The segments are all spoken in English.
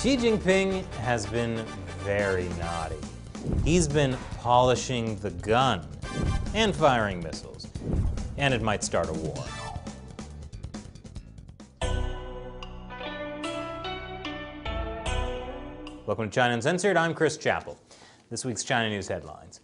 Xi Jinping has been very naughty. He's been polishing the gun and firing missiles, and it might start a war. Welcome to China Uncensored. I'm Chris Chappell. This week's China News headlines.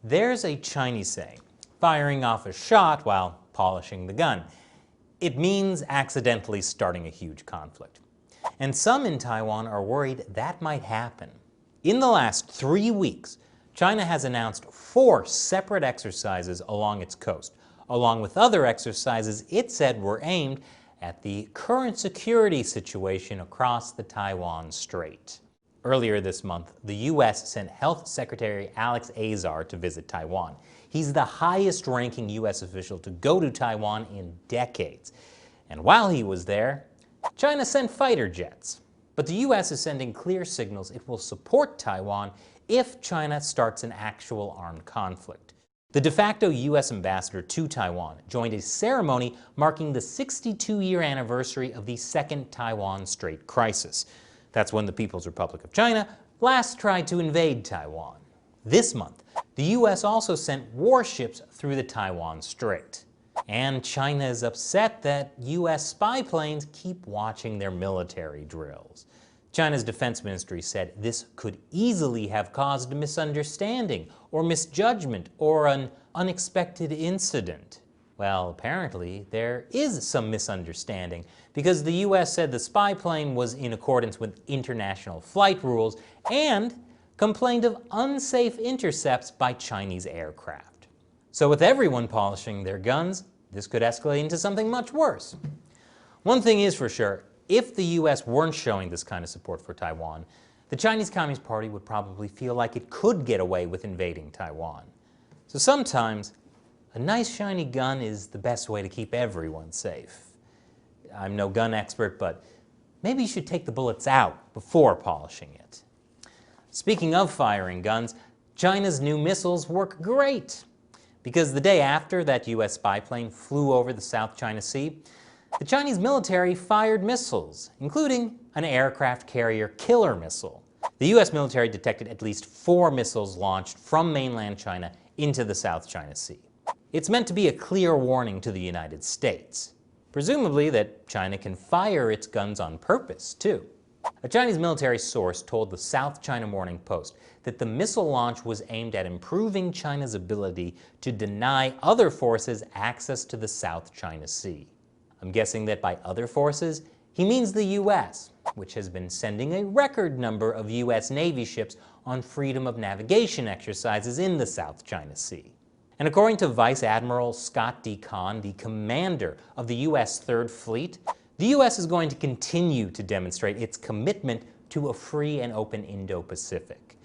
There's a Chinese saying, firing off a shot while polishing the gun. It means accidentally starting a huge conflict. And some in Taiwan are worried that might happen. In the last 3 weeks, China has announced 4 separate exercises along its coast, along with other exercises it said were aimed at the current security situation across the Taiwan Strait. Earlier this month, the U.S. sent Health Secretary Alex Azar to visit Taiwan. He's the highest-ranking U.S. official to go to Taiwan in decades. And while he was there, China sent fighter jets. But the U.S. is sending clear signals it will support Taiwan if China starts an actual armed conflict. The de facto U.S. ambassador to Taiwan joined a ceremony marking the 62-year anniversary of the Second Taiwan Strait crisis. That's when the People's Republic of China last tried to invade Taiwan. This month, the U.S. also sent warships through the Taiwan Strait. And China is upset that U.S. spy planes keep watching their military drills. China's defense ministry said this could easily have caused a misunderstanding or misjudgment or an unexpected incident. Well, apparently there is some misunderstanding because the U.S. said the spy plane was in accordance with international flight rules and complained of unsafe intercepts by Chinese aircraft. So with everyone polishing their guns, this could escalate into something much worse. One thing is for sure, if the U.S. weren't showing this kind of support for Taiwan, the Chinese Communist Party would probably feel like it could get away with invading Taiwan. So sometimes, a nice shiny gun is the best way to keep everyone safe. I'm no gun expert, but maybe you should take the bullets out before polishing it. Speaking of firing guns, China's new missiles work great. Because the day after that U.S. spy plane flew over the South China Sea, the Chinese military fired missiles, including an aircraft carrier killer missile. The U.S. military detected at least 4 missiles launched from mainland China into the South China Sea. It's meant to be a clear warning to the United States, presumably that China can fire its guns on purpose, too. A Chinese military source told the South China Morning Post that the missile launch was aimed at improving China's ability to deny other forces access to the South China Sea. I'm guessing that by other forces, he means the U.S., which has been sending a record number of U.S. Navy ships on freedom of navigation exercises in the South China Sea. And according to Vice Admiral Scott D. Kahn, the commander of the U.S. Third Fleet, the U.S. is going to continue to demonstrate its commitment to a free and open Indo-Pacific.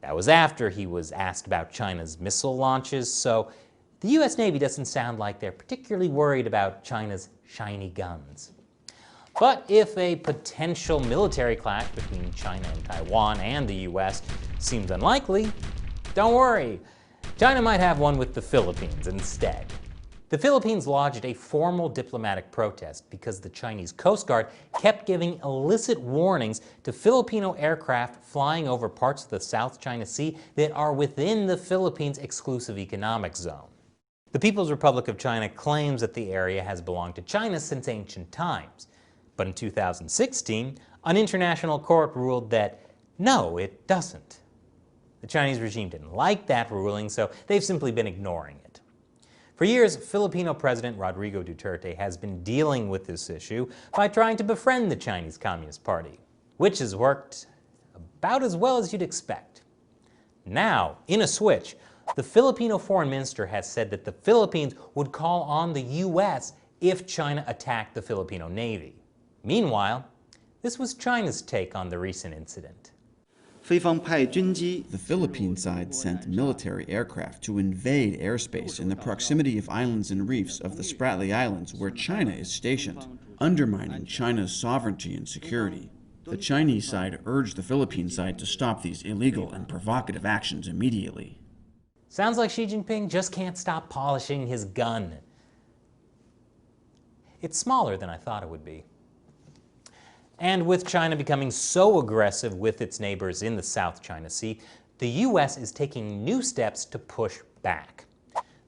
That was after he was asked about China's missile launches, so the U.S. Navy doesn't sound like they're particularly worried about China's shiny guns. But if a potential military clash between China and Taiwan and the U.S. seems unlikely, don't worry. China might have one with the Philippines instead. The Philippines lodged a formal diplomatic protest because the Chinese Coast Guard kept giving illicit warnings to Filipino aircraft flying over parts of the South China Sea that are within the Philippines' exclusive economic zone. The People's Republic of China claims that the area has belonged to China since ancient times. But in 2016, an international court ruled that no, it doesn't. The Chinese regime didn't like that ruling, so they've simply been ignoring it. For years, Filipino President Rodrigo Duterte has been dealing with this issue by trying to befriend the Chinese Communist Party, which has worked about as well as you'd expect. Now, in a switch, the Filipino foreign minister has said that the Philippines would call on the U.S. if China attacked the Filipino Navy. Meanwhile, this was China's take on the recent incident. The Philippine side sent military aircraft to invade airspace in the proximity of islands and reefs of the Spratly Islands where China is stationed, undermining China's sovereignty and security. The Chinese side urged the Philippine side to stop these illegal and provocative actions immediately. Sounds like Xi Jinping just can't stop polishing his gun. It's smaller than I thought it would be. And with China becoming so aggressive with its neighbors in the South China Sea, the U.S. is taking new steps to push back.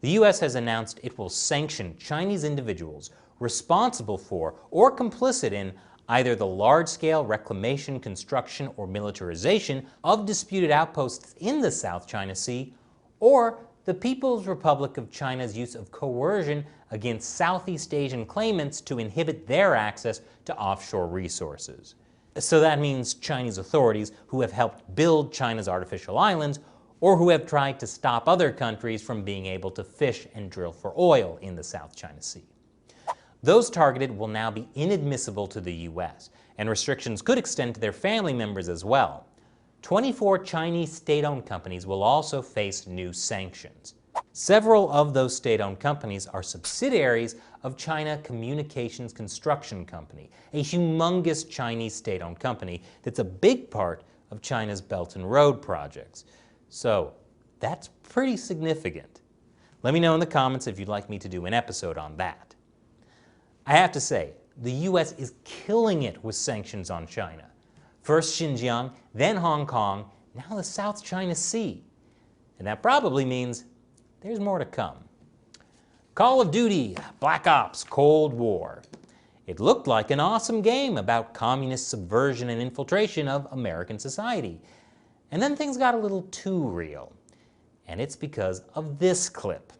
The U.S. has announced it will sanction Chinese individuals responsible for or complicit in either the large-scale reclamation, construction, or militarization of disputed outposts in the South China Sea, or the People's Republic of China's use of coercion against Southeast Asian claimants to inhibit their access to offshore resources. So that means Chinese authorities who have helped build China's artificial islands, or who have tried to stop other countries from being able to fish and drill for oil in the South China Sea. Those targeted will now be inadmissible to the U.S., and restrictions could extend to their family members as well. 24 Chinese state-owned companies will also face new sanctions. Several of those state-owned companies are subsidiaries of China Communications Construction Company, a humongous Chinese state-owned company that's a big part of China's Belt and Road projects. So that's pretty significant. Let me know in the comments if you'd like me to do an episode on that. I have to say, the U.S. is killing it with sanctions on China. First Xinjiang, then Hong Kong, now the South China Sea. And that probably means there's more to come. Call of Duty, Black Ops, Cold War. It looked like an awesome game about communist subversion and infiltration of American society. And then things got a little too real. And it's because of this clip.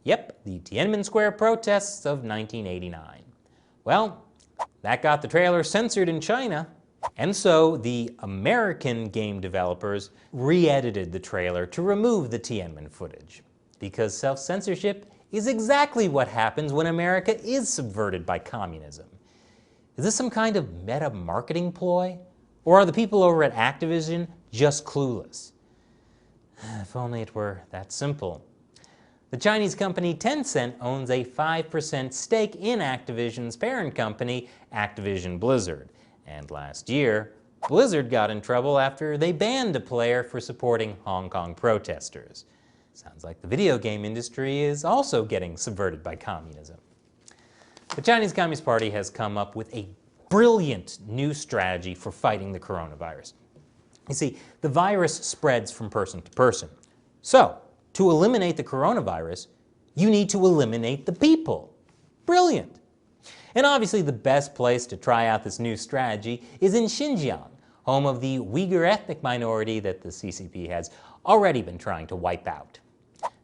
Yep, the Tiananmen Square protests of 1989. Well, that got the trailer censored in China. And so the American game developers re-edited the trailer to remove the Tiananmen footage. Because self-censorship is exactly what happens when America is subverted by communism. Is this some kind of meta marketing ploy? Or are the people over at Activision just clueless? If only it were that simple. The Chinese company Tencent owns a 5% stake in Activision's parent company, Activision Blizzard. And last year, Blizzard got in trouble after they banned a player for supporting Hong Kong protesters. Sounds like the video game industry is also getting subverted by communism. The Chinese Communist Party has come up with a brilliant new strategy for fighting the coronavirus. You see, the virus spreads from person to person. So, to eliminate the coronavirus, you need to eliminate the people. Brilliant. And obviously the best place to try out this new strategy is in Xinjiang, home of the Uighur ethnic minority that the CCP has already been trying to wipe out.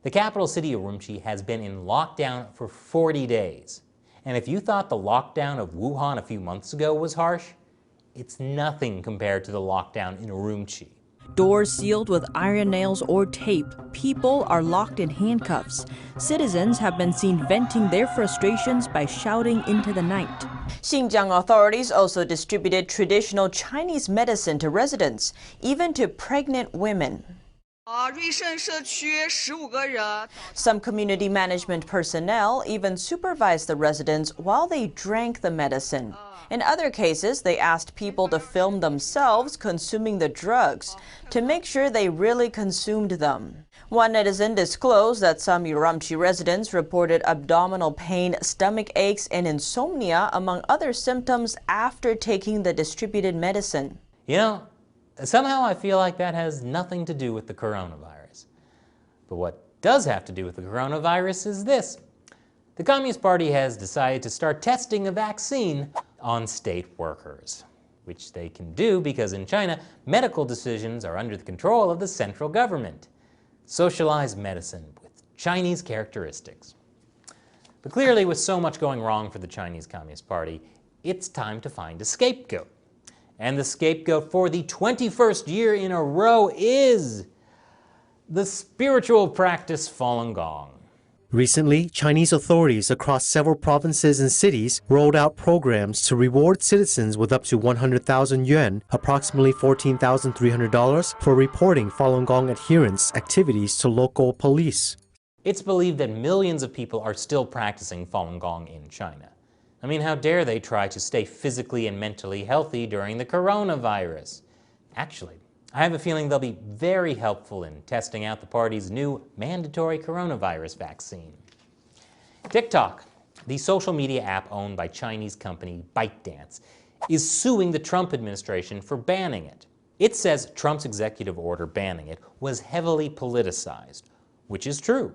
The capital city of Urumqi has been in lockdown for 40 days. And if you thought the lockdown of Wuhan a few months ago was harsh, it's nothing compared to the lockdown in Urumqi. Doors sealed with iron nails or tape, people are locked in handcuffs. Citizens have been seen venting their frustrations by shouting into the night. Xinjiang authorities also distributed traditional Chinese medicine to residents, even to pregnant women. Some community management personnel even supervised the residents while they drank the medicine. In other cases, they asked people to film themselves consuming the drugs to make sure they really consumed them. One netizen disclosed that some Urumqi residents reported abdominal pain, stomach aches, and insomnia, among other symptoms, after taking the distributed medicine. You know, somehow I feel like that has nothing to do with the coronavirus. But what does have to do with the coronavirus is this. The Communist Party has decided to start testing a vaccine on state workers, which they can do because in China, medical decisions are under the control of the central government. Socialized medicine with Chinese characteristics. But clearly, with so much going wrong for the Chinese Communist Party, it's time to find a scapegoat. And the scapegoat for the 21st year in a row is the spiritual practice Falun Gong. Recently, Chinese authorities across several provinces and cities rolled out programs to reward citizens with up to 100,000 yuan, approximately $14,300, for reporting Falun Gong adherents' activities to local police. It's believed that millions of people are still practicing Falun Gong in China. I mean, how dare they try to stay physically and mentally healthy during the coronavirus? Actually, I have a feeling they'll be very helpful in testing out the party's new mandatory coronavirus vaccine. TikTok, the social media app owned by Chinese company ByteDance, is suing the Trump administration for banning it. It says Trump's executive order banning it was heavily politicized, which is true,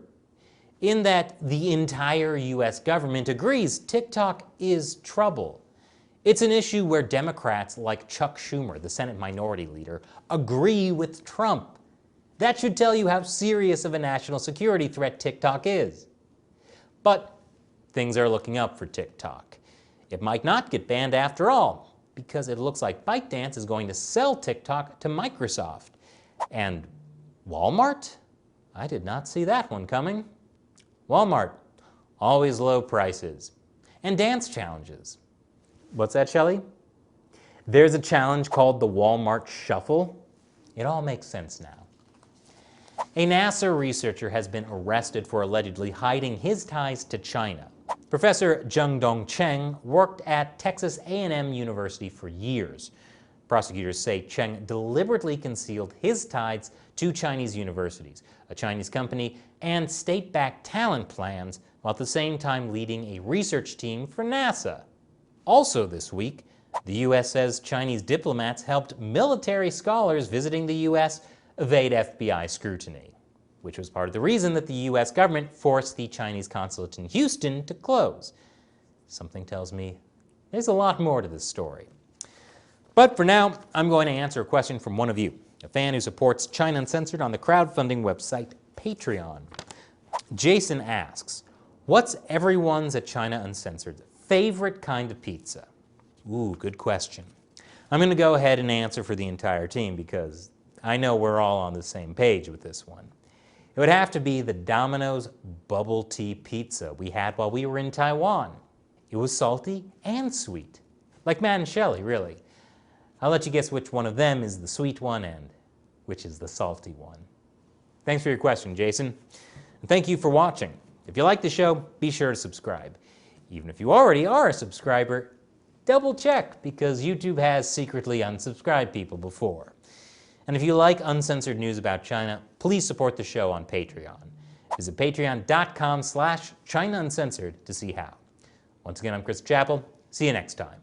in that the entire US government agrees TikTok is trouble. It's an issue where Democrats like Chuck Schumer, the Senate Minority Leader, agree with Trump. That should tell you how serious of a national security threat TikTok is. But things are looking up for TikTok. It might not get banned after all, because it looks like ByteDance is going to sell TikTok to Microsoft. And Walmart? I did not see that one coming. Walmart, always low prices. And dance challenges. What's that, Shelley? There's a challenge called the Walmart Shuffle. It all makes sense now. A NASA researcher has been arrested for allegedly hiding his ties to China. Professor Zhengdong Cheng worked at Texas A&M University for years. Prosecutors say Cheng deliberately concealed his ties to Chinese universities, a Chinese company, and state-backed talent plans, while at the same time leading a research team for NASA. Also this week, the U.S. says Chinese diplomats helped military scholars visiting the U.S. evade FBI scrutiny, which was part of the reason that the U.S. government forced the Chinese consulate in Houston to close. Something tells me there's a lot more to this story. But for now, I'm going to answer a question from one of you, a fan who supports China Uncensored on the crowdfunding website Patreon. Jason asks, what's everyone's at China Uncensored's favorite kind of pizza? Ooh, good question. I'm going to go ahead and answer for the entire team because I know we're all on the same page with this one. It would have to be the Domino's bubble tea pizza we had while we were in Taiwan. It was salty and sweet. Like Matt and Shelley, really. I'll let you guess which one of them is the sweet one and which is the salty one. Thanks for your question, Jason. And thank you for watching. If you like the show, be sure to subscribe. Even if you already are a subscriber, double check because YouTube has secretly unsubscribed people before. And if you like uncensored news about China, please support the show on Patreon. Visit patreon.com/ChinaUncensored to see how. Once again, I'm Chris Chappell. See you next time.